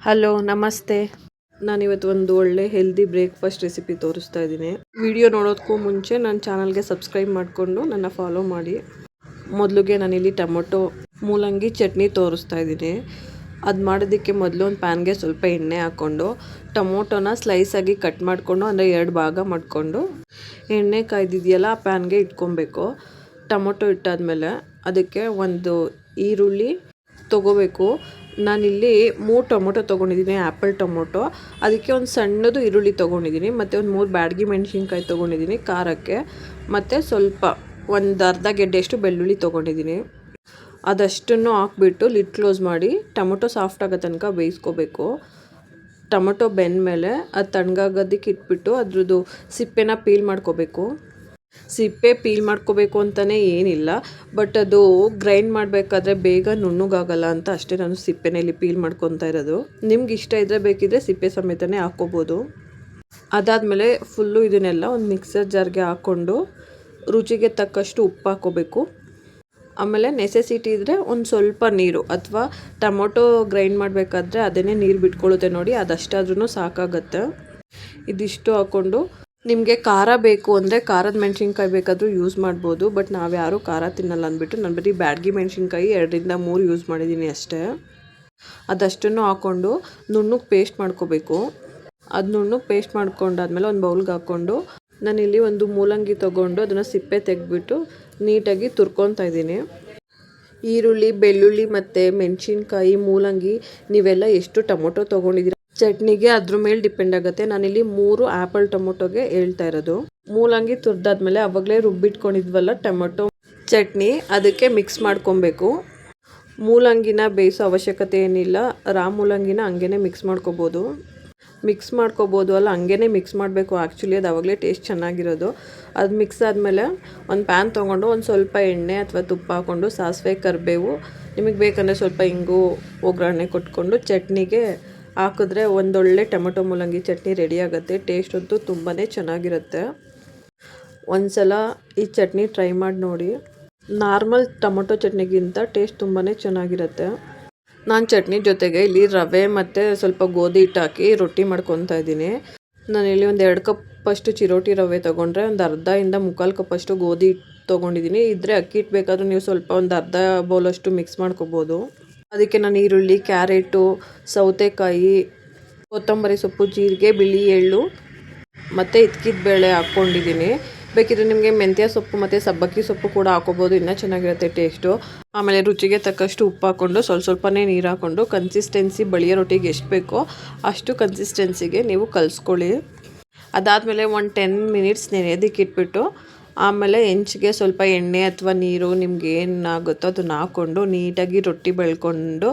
Hello ನಮಸ್ತೆ. ನಾನಿವತ್ತು ಒಂದು ಒಳ್ಳೆ ಹೆಲ್ದಿ ಬ್ರೇಕ್ಫಾಸ್ಟ್ ರೆಸಿಪಿ ತೋರಿಸ್ತಾ ಇದ್ದೀನಿ. ವಿಡಿಯೋ ನೋಡೋದಕ್ಕೂ ಮುಂಚೆ ನನ್ನ ಚಾನಲ್ಗೆ ಸಬ್ಸ್ಕ್ರೈಬ್ ಮಾಡಿಕೊಂಡು ನನ್ನ ಫಾಲೋ ಮಾಡಿ. ಮೊದಲಿಗೆ ನಾನಿಲ್ಲಿ ಟೊಮೊಟೊ ಮೂಲಂಗಿ ಚಟ್ನಿ ತೋರಿಸ್ತಾ ಇದ್ದೀನಿ. ಅದು ಮಾಡೋದಕ್ಕೆ ಮೊದಲು ಒಂದು ಪ್ಯಾನ್ಗೆ ಸ್ವಲ್ಪ ಎಣ್ಣೆ ಹಾಕ್ಕೊಂಡು ಟೊಮೊಟೊನ ಸ್ಲೈಸಾಗಿ ಕಟ್ ಮಾಡಿಕೊಂಡು ಅಂದರೆ 2 ಭಾಗ ಮಾಡಿಕೊಂಡು ಎಣ್ಣೆ ಕಾಯ್ದಿದೆಯಲ್ಲ ಆ ಪ್ಯಾನ್ಗೆ ಇಟ್ಕೊಬೇಕು. ಟೊಮೊಟೊ ಇಟ್ಟಾದ್ಮೇಲೆ ಅದಕ್ಕೆ ಒಂದು ಈರುಳ್ಳಿ ತೊಗೋಬೇಕು. ನಾನಿಲ್ಲಿ 3 ಟೊಮೊಟೊ ತೊಗೊಂಡಿದ್ದೀನಿ, ಆ್ಯಪಲ್ ಟೊಮೊಟೊ. ಅದಕ್ಕೆ ಒಂದು ಸಣ್ಣದು ಈರುಳ್ಳಿ ತೊಗೊಂಡಿದ್ದೀನಿ ಮತ್ತು ಒಂದು 3 ಬ್ಯಾಡಗಿ ಮೆಣಸಿನ್ಕಾಯಿ ತೊಗೊಂಡಿದ್ದೀನಿ ಖಾರಕ್ಕೆ, ಮತ್ತು ಸ್ವಲ್ಪ ಒಂದು ಅರ್ಧ ಗೆಡ್ಡೆಯಷ್ಟು ಬೆಳ್ಳುಳ್ಳಿ ತೊಗೊಂಡಿದ್ದೀನಿ. ಅದಷ್ಟನ್ನು ಹಾಕ್ಬಿಟ್ಟು ಲಿಡ್ ಕ್ಲೋಸ್ ಮಾಡಿ ಟೊಮೊಟೊ ಸಾಫ್ಟ್ ಆಗೋ ತನಕ ಬೇಯಿಸ್ಕೋಬೇಕು. ಟೊಮೊಟೊ ಬೆಂದಮೇಲೆ ಅದು ತಣ್ಣಗಾಗೋದಕ್ಕೆ ಇಟ್ಬಿಟ್ಟು ಅದ್ರದ್ದು ಸಿಪ್ಪೆನ ಪೀಲ್ ಮಾಡ್ಕೋಬೇಕು. ಸಿಪ್ಪೆ ಪೀಲ್ ಮಾಡ್ಕೋಬೇಕು ಅಂತಲೇ ಏನಿಲ್ಲ, ಬಟ್ ಅದು ಗ್ರೈಂಡ್ ಮಾಡಬೇಕಾದ್ರೆ ಬೇಗ ನುಣ್ಣಗಾಗಲ್ಲ ಅಂತ ಅಷ್ಟೇ ನಾನು ಸಿಪ್ಪೆನಲ್ಲಿ ಪೀಲ್ ಮಾಡ್ಕೊತಾ ಇರೋದು. ನಿಮ್ಗೆ ಇಷ್ಟ ಇದ್ದರೆ ಬೇಕಿದ್ದರೆ ಸಿಪ್ಪೆ ಸಮೇತನೇ ಹಾಕ್ಕೋಬೋದು. ಅದಾದಮೇಲೆ ಫುಲ್ಲು ಇದನ್ನೆಲ್ಲ ಒಂದು ಮಿಕ್ಸರ್ ಜಾರ್ಗೆ ಹಾಕ್ಕೊಂಡು ರುಚಿಗೆ ತಕ್ಕಷ್ಟು ಉಪ್ಪು ಹಾಕ್ಕೋಬೇಕು. ಆಮೇಲೆ ನೆಸೆಸಿಟಿ ಇದ್ದರೆ ಒಂದು ಸ್ವಲ್ಪ ನೀರು, ಅಥವಾ ಟೊಮೊಟೊ ಗ್ರೈಂಡ್ ಮಾಡಬೇಕಾದ್ರೆ ಅದನ್ನೇ ನೀರು ಬಿಟ್ಕೊಳ್ಳುತ್ತೆ ನೋಡಿ, ಅದಷ್ಟಾದ್ರೂ ಸಾಕಾಗತ್ತೆ. ಇದಿಷ್ಟು ಹಾಕ್ಕೊಂಡು ನಿಮಗೆ ಖಾರ ಬೇಕು ಅಂದರೆ ಖಾರದ ಮೆಣಸಿನ್ಕಾಯಿ ಬೇಕಾದರೂ ಯೂಸ್ ಮಾಡ್ಬೋದು, ಬಟ್ ನಾವು ಯಾರೂ ಖಾರ ತಿನ್ನಲ್ಲ ಅಂದ್ಬಿಟ್ಟು ನಾನು ಬರೀ ಬ್ಯಾಡಗಿ ಮೆಣಸಿನ್ಕಾಯಿ 2ರಿಂದ 3 ಯೂಸ್ ಮಾಡಿದ್ದೀನಿ ಅಷ್ಟೇ. ಅದಷ್ಟನ್ನು ಹಾಕ್ಕೊಂಡು ನುಣ್ಣಗೆ ಪೇಸ್ಟ್ ಮಾಡ್ಕೋಬೇಕು. ಅದು ನುಣ್ಣಗೆ ಪೇಸ್ಟ್ ಮಾಡ್ಕೊಂಡಾದ್ಮೇಲೆ ಒಂದು ಬೌಲ್ಗೆ ಹಾಕ್ಕೊಂಡು ನಾನಿಲ್ಲಿ ಒಂದು ಮೂಲಂಗಿ ತೊಗೊಂಡು ಅದನ್ನು ಸಿಪ್ಪೆ ತೆಗೆದ್ಬಿಟ್ಟು ನೀಟಾಗಿ ತುರ್ಕೊತಾ ಇದ್ದೀನಿ. ಈರುಳ್ಳಿ, ಬೆಳ್ಳುಳ್ಳಿ ಮತ್ತು ಮೆಣಸಿನ್ಕಾಯಿ, ಮೂಲಂಗಿ ನೀವೆಲ್ಲ ಎಷ್ಟು ಟೊಮೊಟೊ ತೊಗೊಂಡಿದ್ದೀರ ಚಟ್ನಿಗೆ ಅದ್ರ ಮೇಲೆ ಡಿಪೆಂಡ್ ಆಗುತ್ತೆ. ನಾನಿಲ್ಲಿ 3 ಆ್ಯಪಲ್ ಟೊಮೊಟೊಗೆ ಹೇಳ್ತಾ ಇರೋದು. ಮೂಲಂಗಿ ತುರಿದಾದ್ಮೇಲೆ ಅವಾಗಲೇ ರುಬ್ಬಿಟ್ಕೊಂಡಿದ್ವಲ್ಲ ಟೊಮೊಟೊ ಚಟ್ನಿ, ಅದಕ್ಕೆ ಮಿಕ್ಸ್ ಮಾಡ್ಕೊಬೇಕು. ಮೂಲಂಗಿನ ಬೇಯಿಸೋ ಅವಶ್ಯಕತೆ ಏನಿಲ್ಲ, ಮೂಲಂಗಿನ ಹಂಗೇ ಮಿಕ್ಸ್ ಮಾಡ್ಕೋಬೋದು ಅಲ್ಲ, ಹಂಗೇ ಮಿಕ್ಸ್ ಮಾಡಬೇಕು. ಆ್ಯಕ್ಚುಲಿ ಅದು ಆವಾಗಲೇ ಟೇಸ್ಟ್ ಚೆನ್ನಾಗಿರೋದು. ಅದು ಮಿಕ್ಸ್ ಆದಮೇಲೆ ಒಂದು ಪ್ಯಾನ್ ತೊಗೊಂಡು ಒಂದು ಸ್ವಲ್ಪ ಎಣ್ಣೆ ಅಥವಾ ತುಪ್ಪ ಹಾಕ್ಕೊಂಡು ಸಾಸಿವೆ, ಕರಿಬೇವು, ನಿಮಗೆ ಬೇಕಂದರೆ ಸ್ವಲ್ಪ ಇಂಗು ಒಗ್ಗರಣೆ ಕೊಟ್ಕೊಂಡು ಚಟ್ನಿಗೆ ಹಾಕಿದ್ರೆ ಒಂದೊಳ್ಳೆ ಟೊಮೊಟೊ ಮೂಲಂಗಿ ಚಟ್ನಿ ರೆಡಿ ಆಗುತ್ತೆ. ಟೇಸ್ಟ್ ಅಂತೂ ತುಂಬಾ ಚೆನ್ನಾಗಿರುತ್ತೆ. ಒಂದು ಸಲ ಈ ಚಟ್ನಿ ಟ್ರೈ ಮಾಡಿ ನೋಡಿ. ನಾರ್ಮಲ್ ಟೊಮೊಟೊ ಚಟ್ನಿಗಿಂತ ಟೇಸ್ಟ್ ತುಂಬಾ ಚೆನ್ನಾಗಿರುತ್ತೆ. ನಾನು ಚಟ್ನಿ ಜೊತೆಗೆ ಇಲ್ಲಿ ರವೆ ಮತ್ತು ಸ್ವಲ್ಪ ಗೋಧಿ ಹಿಟ್ಟು ಹಾಕಿ ರೊಟ್ಟಿ ಮಾಡ್ಕೊತಾ ಇದ್ದೀನಿ. ನಾನಿಲ್ಲಿ ಒಂದು 2 ಕಪ್ಪಷ್ಟು ಚಿರೋಟಿ ರವೆ ತೊಗೊಂಡ್ರೆ ಒಂದು ಅರ್ಧದಿಂದ ಮುಕ್ಕಾಲು ಕಪ್ಪಷ್ಟು ಗೋಧಿ ಹಿಟ್ಟು ತೊಗೊಂಡಿದ್ದೀನಿ. ಇದ್ದರೆ ಅಕ್ಕಿ ಹಿಟ್ಟು ಬೇಕಾದರೂ ನೀವು ಸ್ವಲ್ಪ ಒಂದು ಅರ್ಧ ಬೌಲಷ್ಟು ಮಿಕ್ಸ್ ಮಾಡ್ಕೋಬೋದು. ಅದಕ್ಕೆ ನಾನು ಈರುಳ್ಳಿ, ಕ್ಯಾರೆಟು, ಸೌತೆಕಾಯಿ, ಕೊತ್ತಂಬರಿ ಸೊಪ್ಪು, ಜೀರಿಗೆ, ಬಿಳಿ ಎಳ್ಳು ಮತ್ತು ಇದ್ಕಿದ ಬೇಳೆ ಹಾಕ್ಕೊಂಡಿದ್ದೀನಿ. ಬೇಕಿದ್ರೆ ನಿಮಗೆ ಮೆಂತ್ಯ ಸೊಪ್ಪು ಮತ್ತು ಸಬ್ಬಕ್ಕಿ ಸೊಪ್ಪು ಕೂಡ ಹಾಕೋಬೋದು, ಇನ್ನೂ ಚೆನ್ನಾಗಿರುತ್ತೆ ಟೇಸ್ಟು. ಆಮೇಲೆ ರುಚಿಗೆ ತಕ್ಕಷ್ಟು ಉಪ್ಪು ಹಾಕ್ಕೊಂಡು ಸ್ವಲ್ಪನೇ ನೀರು ಹಾಕ್ಕೊಂಡು ಕನ್ಸಿಸ್ಟೆನ್ಸಿ ಬಳಿಯೋ ರೊಟ್ಟಿಗೆ ಎಷ್ಟು ಬೇಕೋ ಅಷ್ಟು ಕನ್ಸಿಸ್ಟೆನ್ಸಿಗೆ ನೀವು ಕಲಿಸ್ಕೊಳ್ಳಿ. ಅದಾದಮೇಲೆ ಒಂದು 10 ಮಿನಿಟ್ಸ್ ನೆನೆಯೋದಕ್ಕೆ ಇಟ್ಬಿಟ್ಟು ಆಮೇಲೆ ಹೆಂಚಿಗೆ ಸ್ವಲ್ಪ ಎಣ್ಣೆ ಅಥವಾ ನೀರು ನಿಮ್ಗೆ ಏನಾಗುತ್ತೋ ಅದನ್ನು ಹಾಕ್ಕೊಂಡು ನೀಟಾಗಿ ರೊಟ್ಟಿ ಬೆಳ್ಕೊಂಡು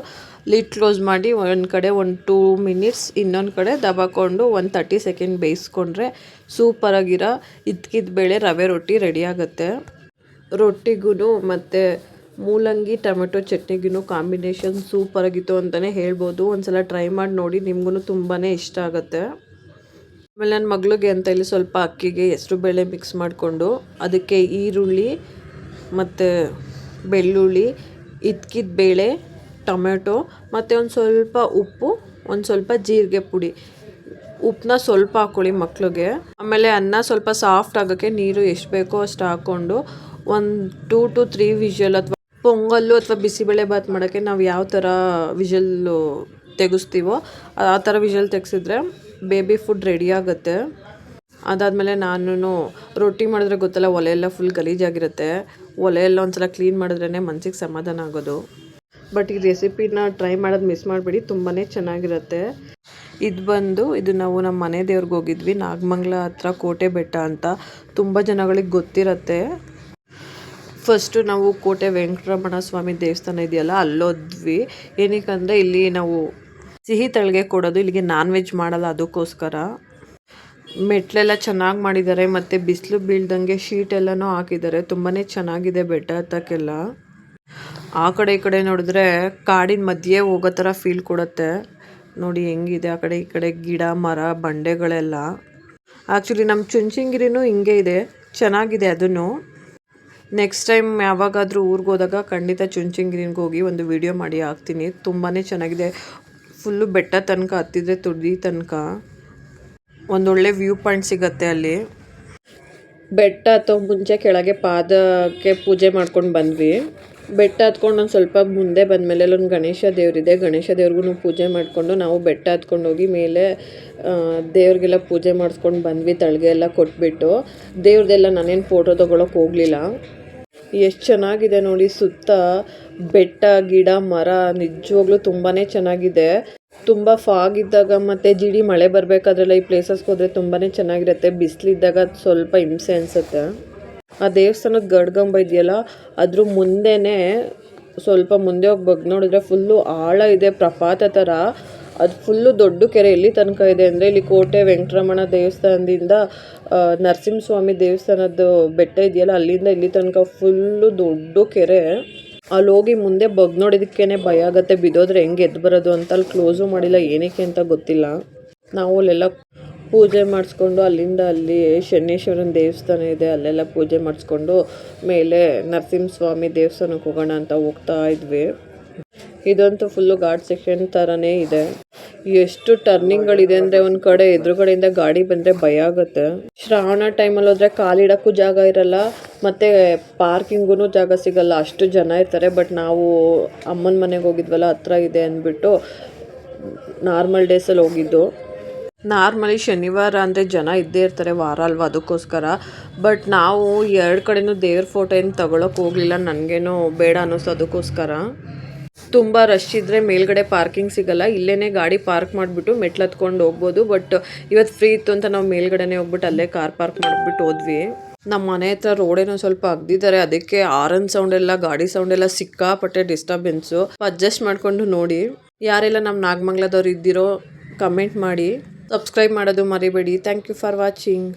ಲಿಡ್ ಕ್ಲೋಸ್ ಮಾಡಿ ಒಂದು ಕಡೆ ಒಂದು 2 ಮಿನಿಟ್ಸ್ ಇನ್ನೊಂದು ಕಡೆ ದಬಾಕೊಂಡು ಒಂದು 30 ಸೆಕೆಂಡ್ ಬೇಯಿಸ್ಕೊಂಡ್ರೆ ಸೂಪರಾಗಿರೋ ಇದ್ಕಿದ ಬೇಳೆ ರವೆ ರೊಟ್ಟಿ ರೆಡಿ ಆಗುತ್ತೆ. ರೊಟ್ಟಿಗೂ ಮತ್ತು ಮೂಲಂಗಿ ಟೊಮೆಟೊ ಚಟ್ನಿಗೂ ಕಾಂಬಿನೇಷನ್ ಸೂಪರಾಗಿತ್ತು ಅಂತಲೇ ಹೇಳ್ಬೋದು. ಒಂದು ಸಲ ಟ್ರೈ ಮಾಡಿ ನೋಡಿ, ನಿಮಗೂ ತುಂಬಾ ಇಷ್ಟ ಆಗುತ್ತೆ. ಆಮೇಲೆ ನನ್ನ ಮಗಳಿಗೆ ಅಂತ ಇಲ್ಲಿ ಸ್ವಲ್ಪ ಅಕ್ಕಿಗೆ ಹೆಸರುಬೇಳೆ ಮಿಕ್ಸ್ ಮಾಡಿಕೊಂಡು ಅದಕ್ಕೆ ಈರುಳ್ಳಿ ಮತ್ತು ಬೆಳ್ಳುಳ್ಳಿ, ಇದ್ಕಿದ ಬೇಳೆ, ಟೊಮೆಟೊ ಮತ್ತು ಒಂದು ಸ್ವಲ್ಪ ಉಪ್ಪು, ಒಂದು ಸ್ವಲ್ಪ ಜೀರಿಗೆ ಪುಡಿ, ಉಪ್ಪನ್ನ ಸ್ವಲ್ಪ ಹಾಕ್ಕೊಳ್ಳಿ ಮಕ್ಳಿಗೆ. ಆಮೇಲೆ ಅನ್ನ ಸ್ವಲ್ಪ ಸಾಫ್ಟ್ ಆಗೋಕ್ಕೆ ನೀರು ಎಷ್ಟು ಬೇಕೋ ಅಷ್ಟು ಹಾಕ್ಕೊಂಡು ಒಂದು 2 to 3 ವಿಷಲ್ ಅಥವಾ ಪೊಂಗಲ್ಲು ಅಥವಾ ಬಿಸಿಬೇಳೆ ಬಾತ್ ಮಾಡೋಕ್ಕೆ ನಾವು ಯಾವ ಥರ ವಿಷಲ್ಲು ತೆಗೆಸ್ತೀವೋ ಆ ಥರ ವಿಷಲ್ ತೆಗೆಸಿದ್ರೆ ಬೇಬಿ ಫುಡ್ ರೆಡಿ ಆಗುತ್ತೆ. ಅದಾದಮೇಲೆ ನಾನು ರೊಟ್ಟಿ ಮಾಡಿದ್ರೆ ಗೊತ್ತಲ್ಲ, ಒಲೆಯೆಲ್ಲ ಫುಲ್ ಗಲೀಜಾಗಿರುತ್ತೆ. ಒಲೆಯೆಲ್ಲ ಒಂದು ಸಲ ಕ್ಲೀನ್ ಮಾಡಿದ್ರೇ ಮನಸ್ಸಿಗೆ ಸಮಾಧಾನ ಆಗೋದು. ಬಟ್ ಈ ರೆಸಿಪಿನ ಟ್ರೈ ಮಾಡೋದು ಮಿಸ್ ಮಾಡಬೇಡಿ, ತುಂಬಾ ಚೆನ್ನಾಗಿರುತ್ತೆ. ಇದು ನಾವು ನಮ್ಮ ಮನೆ ದೇವ್ರಿಗೆ ಹೋಗಿದ್ವಿ, ನಾಗಮಂಗಲ ಹತ್ರ ಕೋಟೆ ಬೆಟ್ಟ ಅಂತ. ತುಂಬ ಜನಗಳಿಗೆ ಗೊತ್ತಿರುತ್ತೆ. ಫಸ್ಟು ನಾವು ಕೋಟೆ ವೆಂಕಟರಮಣ ಸ್ವಾಮಿ ದೇವಸ್ಥಾನ ಇದೆಯಲ್ಲ ಅಲ್ಲೋದ್ವಿ. ಏನಕ್ಕಂದರೆ ಇಲ್ಲಿ ನಾವು ಸಿಹಿ ತಳಿಗೆ ಕೊಡೋದು, ಇಲ್ಲಿಗೆ ನಾನ್ ವೆಜ್ ಮಾಡಲ್ಲ, ಅದಕ್ಕೋಸ್ಕರ. ಮೆಟ್ಲೆಲ್ಲ ಚೆನ್ನಾಗಿ ಮಾಡಿದ್ದಾರೆ ಮತ್ತು ಬಿಸಿಲು ಬೀಳ್ದಂಗೆ ಶೀಟೆಲ್ಲನೂ ಹಾಕಿದ್ದಾರೆ. ತುಂಬಾ ಚೆನ್ನಾಗಿದೆ ಬೆಟ್ಟ ಹತ್ತಕ್ಕೆಲ್ಲ. ಆ ಕಡೆ ಈ ಕಡೆ ನೋಡಿದ್ರೆ ಕಾಡಿನ ಮಧ್ಯೆ ಹೋಗೋ ಥರ ಫೀಲ್ ಕೊಡುತ್ತೆ ನೋಡಿ ಹೆಂಗಿದೆ. ಆ ಕಡೆ ಈ ಕಡೆ ಗಿಡ ಮರ ಬಂಡೆಗಳೆಲ್ಲ. ಆ್ಯಕ್ಚುಲಿ ನಮ್ಮ ಚುಂಚನಗಿರಿನೂ ಹಿಂಗೆ ಇದೆ, ಚೆನ್ನಾಗಿದೆ ಅದನ್ನು. ನೆಕ್ಸ್ಟ್ ಟೈಮ್ ಯಾವಾಗಾದರೂ ಊರಿಗೆ ಹೋದಾಗ ಖಂಡಿತ ಚುಂಚನಗಿರಿಗೆ ಹೋಗಿ ಒಂದು ವಿಡಿಯೋ ಮಾಡಿ ಹಾಕ್ತೀನಿ. ತುಂಬಾ ಚೆನ್ನಾಗಿದೆ. ಫುಲ್ಲು ಬೆಟ್ಟ ತನಕ ಹತ್ತಿದ್ರೆ ತುದಿ ತನಕ ಒಂದೊಳ್ಳೆ ವ್ಯೂ ಪಾಯಿಂಟ್ ಸಿಗತ್ತೆ ಅಲ್ಲಿ. ಬೆಟ್ಟ ಹತ್ತೋ ಮುಂಚೆ ಕೆಳಗೆ ಪಾದಕ್ಕೆ ಪೂಜೆ ಮಾಡ್ಕೊಂಡು ಬಂದ್ವಿ. ಬೆಟ್ಟ ಹತ್ಕೊಂಡು ಒಂದು ಸ್ವಲ್ಪ ಮುಂದೆ ಬಂದಮೇಲೆ ಅಲ್ಲೊಂದು ಗಣೇಶ ದೇವರಿದೆ. ಗಣೇಶ ದೇವ್ರಿಗೂ ಪೂಜೆ ಮಾಡಿಕೊಂಡು ನಾವು ಬೆಟ್ಟ ಹತ್ಕೊಂಡು ಹೋಗಿ ಮೇಲೆ ದೇವ್ರಿಗೆಲ್ಲ ಪೂಜೆ ಮಾಡಿಸ್ಕೊಂಡು ಬಂದ್ವಿ. ತಳಗೆ ಎಲ್ಲ ಕೊಟ್ಬಿಟ್ಟು ದೇವ್ರದ್ದೆಲ್ಲ ನಾನೇನು ಫೋಟೋ ತೊಗೊಳಕ್ಕೆ ಹೋಗಲಿಲ್ಲ. ಎಷ್ಟು ಚೆನ್ನಾಗಿದೆ ನೋಡಿ, ಸುತ್ತ ಬೆಟ್ಟ ಗಿಡ ಮರ ನಿಜವಾಗ್ಲೂ ತುಂಬಾ ಚೆನ್ನಾಗಿದೆ. ತುಂಬ ಫಾಗ್ ಇದ್ದಾಗ ಮತ್ತು ಜಿಡಿ ಮಳೆ ಬರಬೇಕಾದ್ರೆಲ್ಲ ಈ ಪ್ಲೇಸಸ್ಗೆ ಹೋದರೆ ತುಂಬಾ ಚೆನ್ನಾಗಿರುತ್ತೆ. ಬಿಸಿಲಿದ್ದಾಗ ಸ್ವಲ್ಪ ಹಿಂಸೆ ಅನಿಸುತ್ತೆ. ಆ ದೇವಸ್ಥಾನದ ಗಡ್ಗಂಬ ಇದೆಯಲ್ಲ ಅದ್ರ ಮುಂದೆನೇ ಸ್ವಲ್ಪ ಮುಂದೆ ಹೋಗಿ ಬಗ್ಗೆ ನೋಡಿದ್ರೆ ಫುಲ್ಲು ಆಳ ಇದೆ, ಪ್ರಪಾತ ಥರ. ಅದು ಫುಲ್ಲು ದೊಡ್ಡ ಕೆರೆ. ಎಲ್ಲಿ ತನಕ ಇದೆ ಅಂದರೆ ಇಲ್ಲಿ ಕೋಟೆ ವೆಂಕಟರಮಣ ದೇವಸ್ಥಾನದಿಂದ ನರಸಿಂಹಸ್ವಾಮಿ ದೇವಸ್ಥಾನದ ಬೆಟ್ಟ ಇದೆಯಲ್ಲ ಅಲ್ಲಿಂದ ಇಲ್ಲಿ ತನಕ ಫುಲ್ಲು ದೊಡ್ಡ ಕೆರೆ. ಅಲ್ಲಿ ಹೋಗಿ ಮುಂದೆ ನೋಡಿದಕ್ಕೇನೆ ಭಯ ಆಗುತ್ತೆ, ಬಿದ್ದೋದ್ರೆ ಹೆಂಗೆ ಎದ್ದು ಬರೋದು ಅಂತ. ಅಲ್ಲಿ ಕ್ಲೋಸು ಮಾಡಿಲ್ಲ, ಏನಕ್ಕೆ ಅಂತ ಗೊತ್ತಿಲ್ಲ. ನಾವು ಅಲ್ಲೆಲ್ಲ ಪೂಜೆ ಮಾಡಿಸ್ಕೊಂಡು ಅಲ್ಲಿಂದ ಅಲ್ಲಿ ಶನೇಶ್ವರನ ದೇವಸ್ಥಾನ ಇದೆ, ಅಲ್ಲೆಲ್ಲ ಪೂಜೆ ಮಾಡಿಸ್ಕೊಂಡು ಮೇಲೆ ನರಸಿಂಹಸ್ವಾಮಿ ದೇವಸ್ಥಾನಕ್ಕೆ ಹೋಗೋಣ ಅಂತ ಹೋಗ್ತಾ ಇದ್ವಿ. ಇದಂತೂ ಫುಲ್ಲು ಘಾಟ್ ಸೆಕ್ಷನ್ ಥರನೇ ಇದೆ. ಎಷ್ಟು ಟರ್ನಿಂಗ್ಗಳಿದೆ ಅಂದರೆ ಒಂದು ಕಡೆ ಎದುರುಗಡೆಯಿಂದ ಗಾಡಿ ಬಂದರೆ ಭಯ ಆಗುತ್ತೆ. ಶ್ರಾವಣ ಟೈಮಲ್ಲಿ ಹೋದರೆ ಕಾಲಿಡೋಕ್ಕೂ ಜಾಗ ಇರಲ್ಲ, ಮತ್ತು ಪಾರ್ಕಿಂಗೂ ಜಾಗ ಸಿಗಲ್ಲ, ಅಷ್ಟು ಜನ ಇರ್ತಾರೆ. ಬಟ್ ನಾವು ಅಮ್ಮನ ಮನೆಗೆ ಹೋಗಿದ್ವಲ್ಲ, ಹತ್ರ ಇದೆ ಅಂದ್ಬಿಟ್ಟು ನಾರ್ಮಲ್ ಡೇಸಲ್ಲಿ ಹೋಗಿದ್ದು. ನಾರ್ಮಲಿ ಶನಿವಾರ ಅಂದರೆ ಜನ ಇದ್ದೇ ಇರ್ತಾರೆ, ವಾರ ಅಲ್ವಾ, ಅದಕ್ಕೋಸ್ಕರ. ಬಟ್ ನಾವು ಎರಡು ಕಡೆನೂ ದೇವ್ರ ಫೋಟೋ ಏನು ತೊಗೊಳಕ್ಕೆ ಹೋಗಲಿಲ್ಲ, ನನಗೇನೋ ಬೇಡ ಅನ್ನಿಸ್ತು, ಅದಕ್ಕೋಸ್ಕರ. ತುಂಬ ರಶ್ ಇದ್ದರೆ ಮೇಲ್ಗಡೆ ಪಾರ್ಕಿಂಗ್ ಸಿಗಲ್ಲ, ಇಲ್ಲೇ ಗಾಡಿ ಪಾರ್ಕ್ ಮಾಡಿಬಿಟ್ಟು ಮೆಟ್ಲು ಹತ್ಕೊಂಡು ಹೋಗ್ಬೋದು. ಬಟ್ ಇವತ್ತು ಫ್ರೀ ಇತ್ತು ಅಂತ ನಾವು ಮೇಲ್ಗಡೆನೇ ಹೋಗ್ಬಿಟ್ಟು ಅಲ್ಲೇ ಕಾರ್ ಪಾರ್ಕ್ ಮಾಡಿಬಿಟ್ಟು ಹೋದ್ವಿ. ನಮ್ಮ ಮನೆ ಹತ್ರ ರೋಡೇನೋ ಸ್ವಲ್ಪ ಅಗ್ದಿದ್ದಾರೆ, ಅದಕ್ಕೆ ಆರನ್ ಸೌಂಡ್ ಎಲ್ಲ ಗಾಡಿ ಸೌಂಡ್ ಎಲ್ಲ ಸಿಕ್ಕಾಪಟ್ಟೆ ಡಿಸ್ಟರ್ಬೆನ್ಸು. ಅಡ್ಜಸ್ಟ್ ಮಾಡಿಕೊಂಡು ನೋಡಿ. ಯಾರೆಲ್ಲ ನಮ್ಮ ನಾಗಮಂಗ್ಲದವ್ರು ಇದ್ದಿರೋ ಕಮೆಂಟ್ ಮಾಡಿ, ಸಬ್ಸ್ಕ್ರೈಬ್ ಮಾಡೋದು ಮರಿಬೇಡಿ. Thank you for watching.